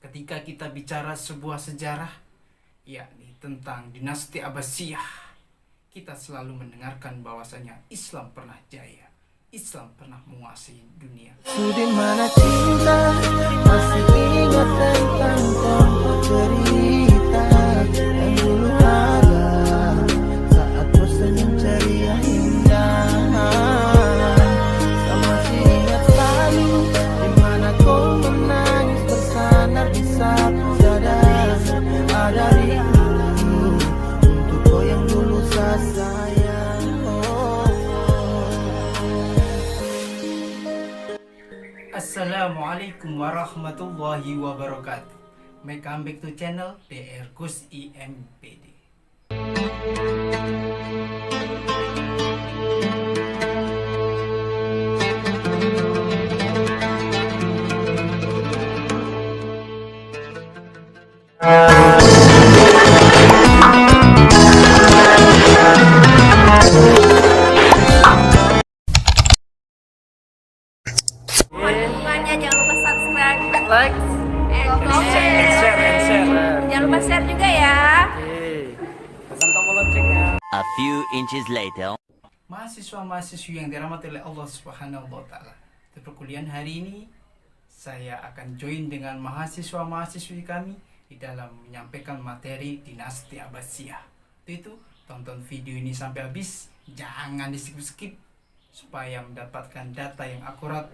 Ketika kita bicara sebuah sejarah, yakni tentang dinasti Abbasiyah, kita selalu mendengarkan bahwasanya Islam pernah jaya, Islam pernah menguasai dunia. Di mana cinta masih ingat tentang tempat cerita yang dulu ada saat tersenyum ceria indah. Kau masih ingat selalu di mana kau menangis bersandar di sapu sadar ada rindu untuk kau yang dulu saya sayang. Assalamualaikum warahmatullahi wabarakatuh. Welcome back to channel DR Gus IMPD. Dukungannya jangan lupa subscribe, Like, and comment. share. Jangan lupa share juga ya. Tekan tombol loncengnya. A few inches later. Mahasiswa-mahasiswi yang dirahmati oleh Allah Subhanahu wa taala. Di perkuliahan hari ini saya akan join dengan mahasiswa-mahasiswi kami di dalam menyampaikan materi dinasti Abbasiyah. Itu tonton video ini sampai habis, jangan di-skip supaya mendapatkan data yang akurat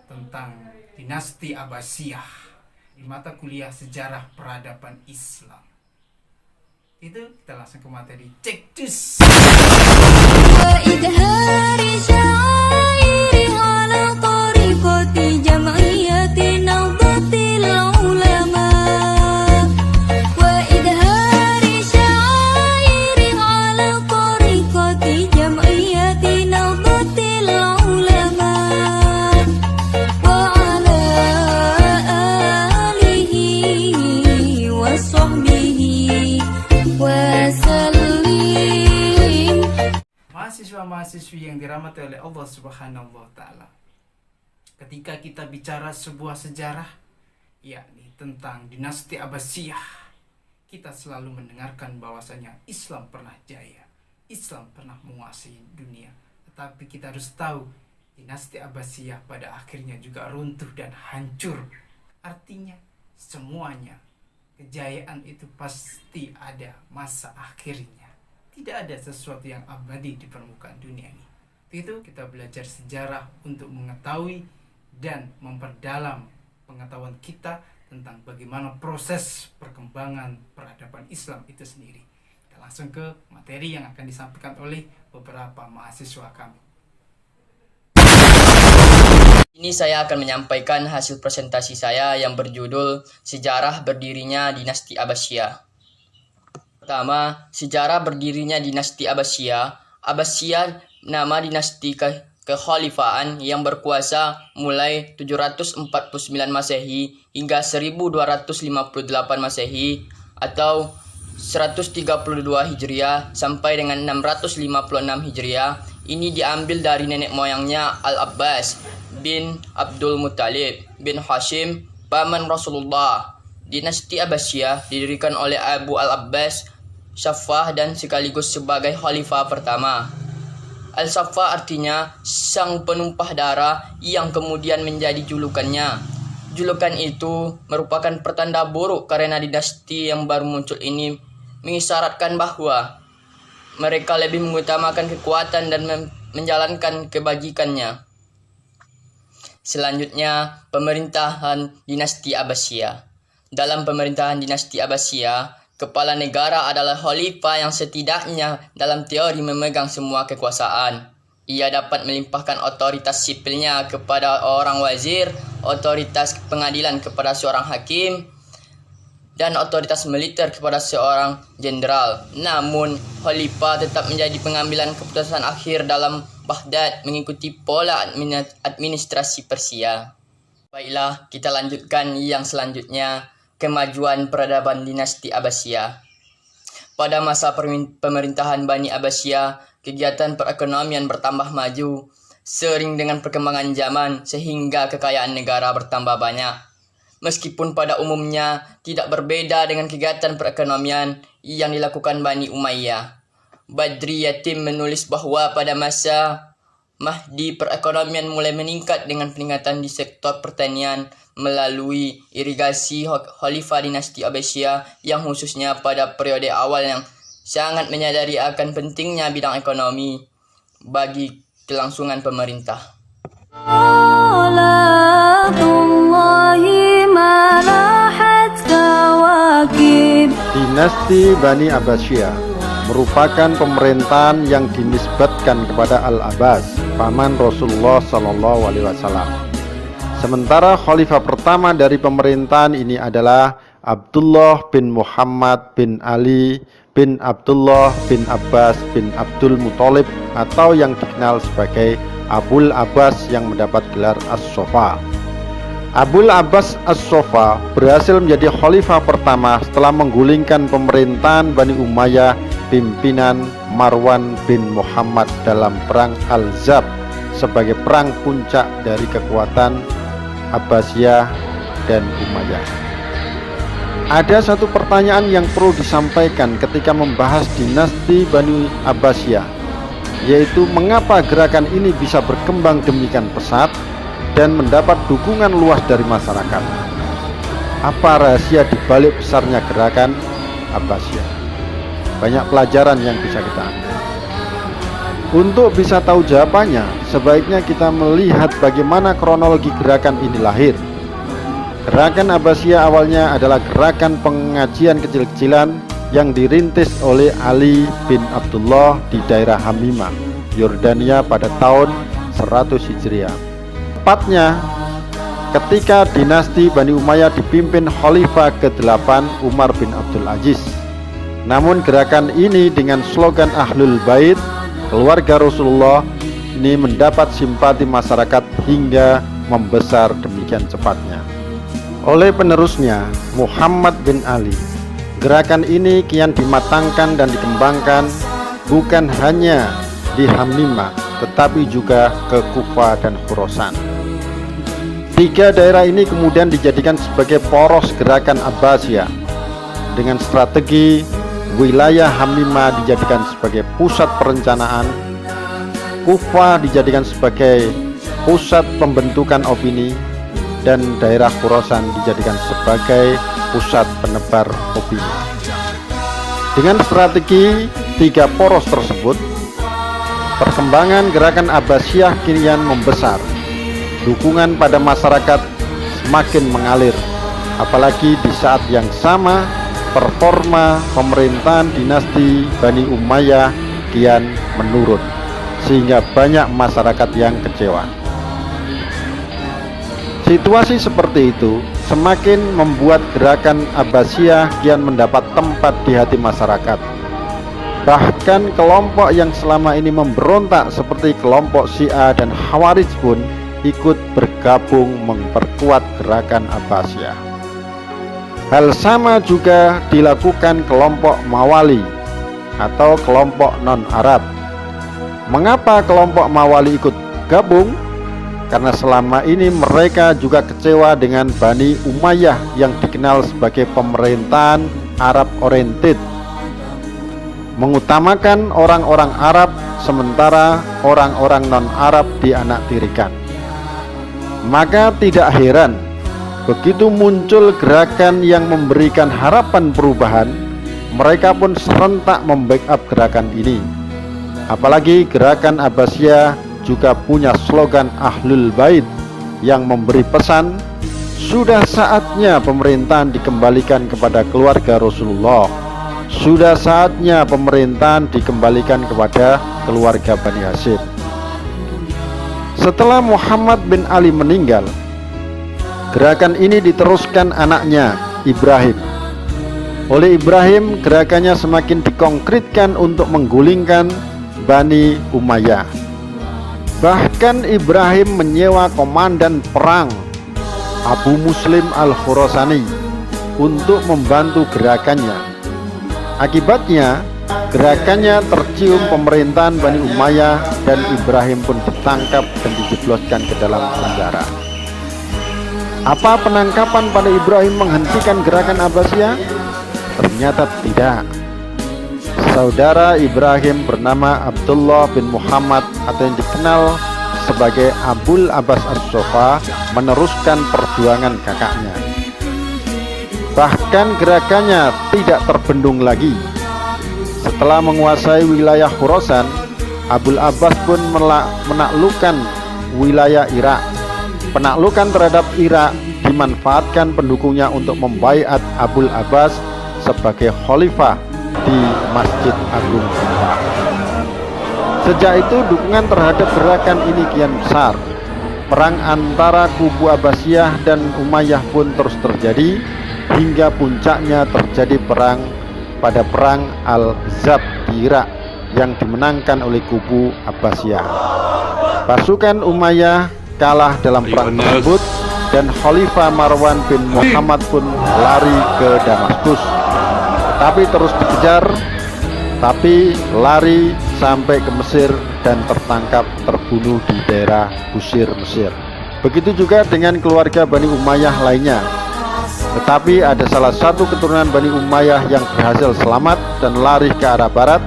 tentang dinasti Abbasiyah di mata kuliah sejarah peradaban Islam. Itu kita langsung ke materi. Cek dus. وإظهار شعائر على طريقة جمعية نهضة العلماء وإظهار شعائر على طريقة جمعية نهضة العلماء وعلى آله وصحبه وسلم. Mahasiswa-mahasiswi yang dirahmati oleh Allah Subhanahu wa taala. Ketika kita bicara sebuah sejarah, yakni tentang dinasti Abbasiyah, kita selalu mendengarkan bahwasanya Islam pernah jaya, Islam pernah menguasai dunia. Tetapi kita harus tahu, dinasti Abbasiyah pada akhirnya juga runtuh dan hancur. Artinya semuanya, kejayaan itu pasti ada masa akhirnya. Tidak ada sesuatu yang abadi di permukaan dunia ini. Itu kita belajar sejarah untuk mengetahui dan memperdalam pengetahuan kita tentang bagaimana proses perkembangan peradaban Islam itu sendiri. Kita langsung ke materi yang akan disampaikan oleh beberapa mahasiswa kami. Ini saya akan menyampaikan hasil presentasi saya yang berjudul Sejarah Berdirinya Dinasti Abbasiyah. Pertama, sejarah berdirinya dinasti Abbasiyah. Abbasiyah nama dinasti kekhalifahan yang berkuasa mulai 749 Masehi hingga 1258 Masehi atau 132 Hijriah sampai dengan 656 Hijriah. Ini diambil dari nenek moyangnya Al-Abbas bin Abdul Muttalib bin Hashim, paman Rasulullah. Dinasti Abbasiyah didirikan oleh Abu Al-Abbas Saffah dan sekaligus sebagai khalifah pertama. Al-Saffah artinya sang penumpah darah yang kemudian menjadi julukannya. Julukan itu merupakan pertanda buruk karena dinasti yang baru muncul ini mengisyaratkan bahwa mereka lebih mengutamakan kekuatan dan menjalankan kebajikannya. Selanjutnya, pemerintahan dinasti Abbasiyah. Dalam pemerintahan dinasti Abbasiyah, kepala negara adalah khalifah yang setidaknya dalam teori memegang semua kekuasaan. Ia dapat melimpahkan otoritas sipilnya kepada orang wazir, otoritas pengadilan kepada seorang hakim, dan otoritas militer kepada seorang jenderal. Namun, khalifah tetap menjadi pengambilan keputusan akhir dalam Baghdad mengikuti pola administrasi Persia. Baiklah, kita lanjutkan yang selanjutnya. Kemajuan peradaban dinasti Abbasiyah. Pada masa pemerintahan Bani Abbasiyah, kegiatan perekonomian bertambah maju, sering dengan perkembangan zaman sehingga kekayaan negara bertambah banyak. meskipun pada umumnya tidak berbeda dengan kegiatan perekonomian yang dilakukan Bani Umayyah. Badri Yatim menulis bahwa pada masa Mahdi perekonomian mulai meningkat dengan peningkatan di sektor pertanian melalui irigasi Khalifah dinasti Abbasiyah yang khususnya pada periode awal yang sangat menyadari akan pentingnya bidang ekonomi bagi kelangsungan pemerintah. Dinasti Bani Abbasiyah merupakan pemerintahan yang dinisbatkan kepada Al-Abbas, paman Rasulullah SAW. Sementara khalifah pertama dari pemerintahan ini adalah Abdullah bin Muhammad bin Ali bin Abdullah bin Abbas bin Abdul Muthalib, atau yang dikenal sebagai Abul Abbas yang mendapat gelar As-Sofa. Abul Abbas As-Sofa berhasil menjadi khalifah pertama setelah menggulingkan pemerintahan Bani Umayyah pimpinan Marwan bin Muhammad dalam perang Al-Zab sebagai perang puncak dari kekuatan Abbasiyah dan Umayyah. Ada satu pertanyaan yang perlu disampaikan ketika membahas dinasti Bani Abbasiyah, yaitu mengapa gerakan ini bisa berkembang demikian pesat dan mendapat dukungan luas dari masyarakat. Apa rahasia di balik besarnya gerakan Abbasiyah? Banyak pelajaran yang bisa kita ambil. Untuk bisa tahu jawabannya, sebaiknya kita melihat bagaimana kronologi gerakan ini lahir. Gerakan Abbasiyah awalnya adalah gerakan pengajian kecil-kecilan yang dirintis oleh Ali bin Abdullah di daerah Hamimah, Yordania pada tahun 100 Hijriah. Tepatnya ketika dinasti Bani Umayyah dipimpin Khalifah ke-8 Umar bin Abdul Aziz. Namun gerakan ini dengan slogan Ahlul Bait, keluarga Rasulullah, ini mendapat simpati masyarakat hingga membesar demikian cepatnya. Oleh penerusnya Muhammad bin Ali, gerakan ini kian dimatangkan dan dikembangkan bukan hanya di Hamimah tetapi juga ke Kufah dan Khurasan. Tiga daerah ini kemudian dijadikan sebagai poros gerakan Abbasiyah dengan strategi wilayah Hamimah dijadikan sebagai pusat perencanaan, Kufah dijadikan sebagai pusat pembentukan opini, dan daerah Khurasan dijadikan sebagai pusat penebar opini. Dengan strategi tiga poros tersebut, perkembangan gerakan Abbasiyah kian membesar. Dukungan pada masyarakat semakin mengalir, apalagi di saat yang sama performa pemerintahan dinasti Bani Umayyah kian menurun, sehingga banyak masyarakat yang kecewa. Situasi seperti itu semakin membuat gerakan Abbasiyah kian mendapat tempat di hati masyarakat. Bahkan kelompok yang selama ini memberontak seperti kelompok Syiah dan Khawarij pun ikut bergabung memperkuat gerakan Abbasiyah. Hal sama juga dilakukan kelompok Mawali atau kelompok non-Arab. Mengapa kelompok Mawali ikut gabung? Karena selama ini mereka juga kecewa dengan Bani Umayyah yang dikenal sebagai pemerintahan Arab oriented, mengutamakan orang-orang Arab sementara orang-orang non-Arab dianaktirikan. Maka tidak heran begitu muncul gerakan yang memberikan harapan perubahan, mereka pun serentak membackup gerakan ini. Apalagi gerakan Abbasiyah juga punya slogan Ahlul Bait yang memberi pesan, sudah saatnya pemerintahan dikembalikan kepada keluarga Rasulullah, sudah saatnya pemerintahan dikembalikan kepada keluarga Bani Hashim. Setelah Muhammad bin Ali meninggal, gerakan ini diteruskan anaknya Ibrahim. Oleh Ibrahim, gerakannya semakin dikonkretkan untuk menggulingkan Bani Umayyah. Bahkan Ibrahim menyewa komandan perang Abu Muslim Al-Khurasani untuk membantu gerakannya. Akibatnya gerakannya tercium pemerintahan Bani Umayyah dan Ibrahim pun ditangkap dan dijebloskan ke dalam penjara. Apa penangkapan pada Ibrahim menghentikan gerakan Abbasiyah? Ternyata tidak. Saudara Ibrahim bernama Abdullah bin Muhammad atau yang dikenal sebagai Abul Abbas As-Sofa meneruskan perjuangan kakaknya. Bahkan gerakannya tidak terbendung lagi. Setelah menguasai wilayah Khurasan, Abul Abbas pun menaklukkan wilayah Irak. Penaklukan terhadap Irak dimanfaatkan pendukungnya untuk membaiat Abul Abbas sebagai khalifah di Masjid Agung Kufah. Sejak itu dukungan terhadap gerakan ini kian besar. Perang antara kubu Abbasiyah dan Umayyah pun terus terjadi hingga puncaknya terjadi perang pada perang Al-Zab di Irak yang dimenangkan oleh kubu Abbasiyah. Pasukan Umayyah kalah dalam perang tersebut dan Khalifah Marwan bin Muhammad pun lari ke Damaskus. Tapi terus dikejar, tapi lari sampai ke Mesir dan tertangkap terbunuh di daerah Busir, Mesir. Begitu juga dengan keluarga Bani Umayyah lainnya. Tetapi ada salah satu keturunan Bani Umayyah yang berhasil selamat dan lari ke arah barat,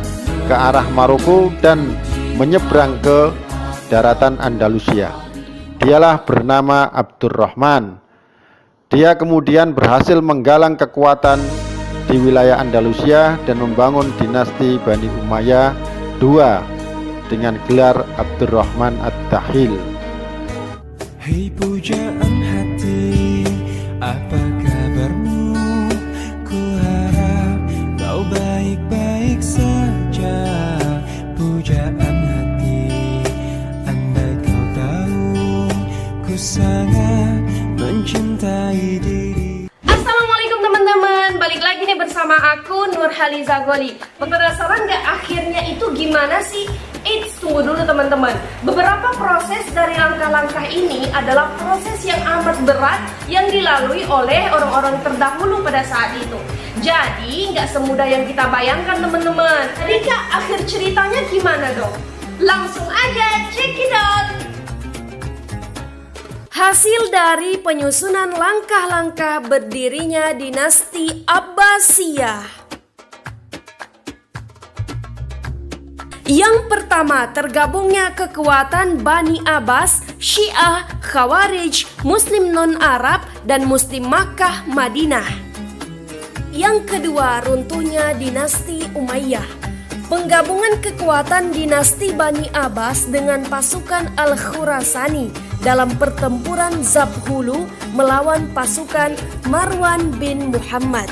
ke arah Maroko dan menyeberang ke daratan Andalusia. Dialah bernama Abdurrahman. Dia kemudian berhasil menggalang kekuatan di wilayah Andalusia dan membangun dinasti Bani Umayyah II dengan gelar Abdurrahman Ad-Dahil. Hei pujaan hati, apa kabarmu? Ku harap kau baik-baik saja. Pujaan hati, andai kau tahu, ku sangat mencintai diri. Assalamualaikum teman-teman, balik lagi nih bersama aku Nurhaliza Goli. Penasaran nggak akhirnya itu gimana sih? Tunggu dulu teman-teman. Beberapa proses dari langkah-langkah ini adalah proses yang amat berat yang dilalui oleh orang-orang terdahulu pada saat itu. Jadi nggak semudah yang kita bayangkan teman-teman. Jadi kak, akhir ceritanya gimana dong? Langsung aja check it out. Hasil dari penyusunan langkah-langkah berdirinya dinasti Abbasiyah. Yang pertama, tergabungnya kekuatan Bani Abbas, Syiah, Khawarij, Muslim non-Arab, dan Muslim Makkah, Madinah. Yang kedua, runtuhnya dinasti Umayyah. Penggabungan kekuatan dinasti Bani Abbas dengan pasukan Al-Khurasani dalam pertempuran Zabhulu melawan pasukan Marwan bin Muhammad.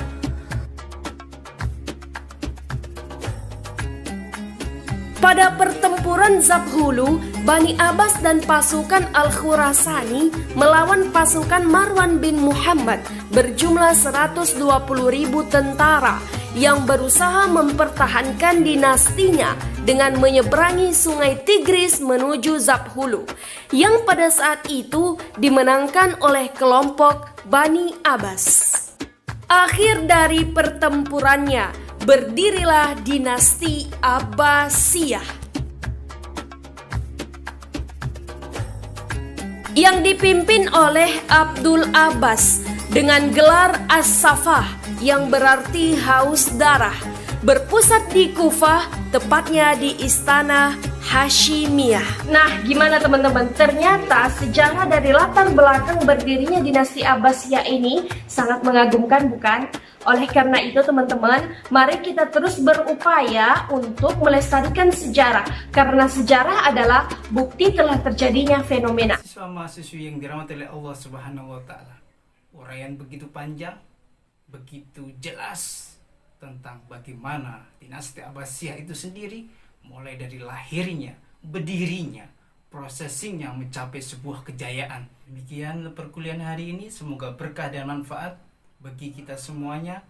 Pada pertempuran Zabhulu, Bani Abbas dan pasukan Al-Khurasani melawan pasukan Marwan bin Muhammad berjumlah 120.000 tentara yang berusaha mempertahankan dinastinya dengan menyeberangi sungai Tigris menuju Zabhulu, yang pada saat itu dimenangkan oleh kelompok Bani Abbas. Akhir dari pertempurannya, berdirilah dinasti Abbasiyah yang dipimpin oleh Abdul Abbas dengan gelar As-Safah yang berarti haus darah, berpusat di Kufah, tepatnya di istana Hashimiyah. Nah, gimana teman-teman? Ternyata sejarah dari latar belakang berdirinya dinasti Abbasiyah ini sangat mengagumkan, bukan? Oleh karena itu teman-teman, mari kita terus berupaya untuk melestarikan sejarah, karena sejarah adalah bukti telah terjadinya fenomena. Mahasiswa yang dirahmati oleh Allah Subhanahu wa Ta'ala, uraian begitu panjang, begitu jelas tentang bagaimana dinasti Abbasiyah itu sendiri, mulai dari lahirnya, berdirinya, prosesingnya mencapai sebuah kejayaan. Demikian perkuliahan hari ini, semoga berkah dan manfaat bagi kita semuanya,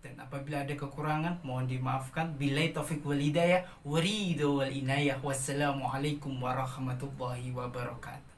dan apabila ada kekurangan mohon dimaafkan. Billahi taufiq wal hidayah wa ridho wal inayah. Wassalamualaikum warahmatullahi wabarakatuh.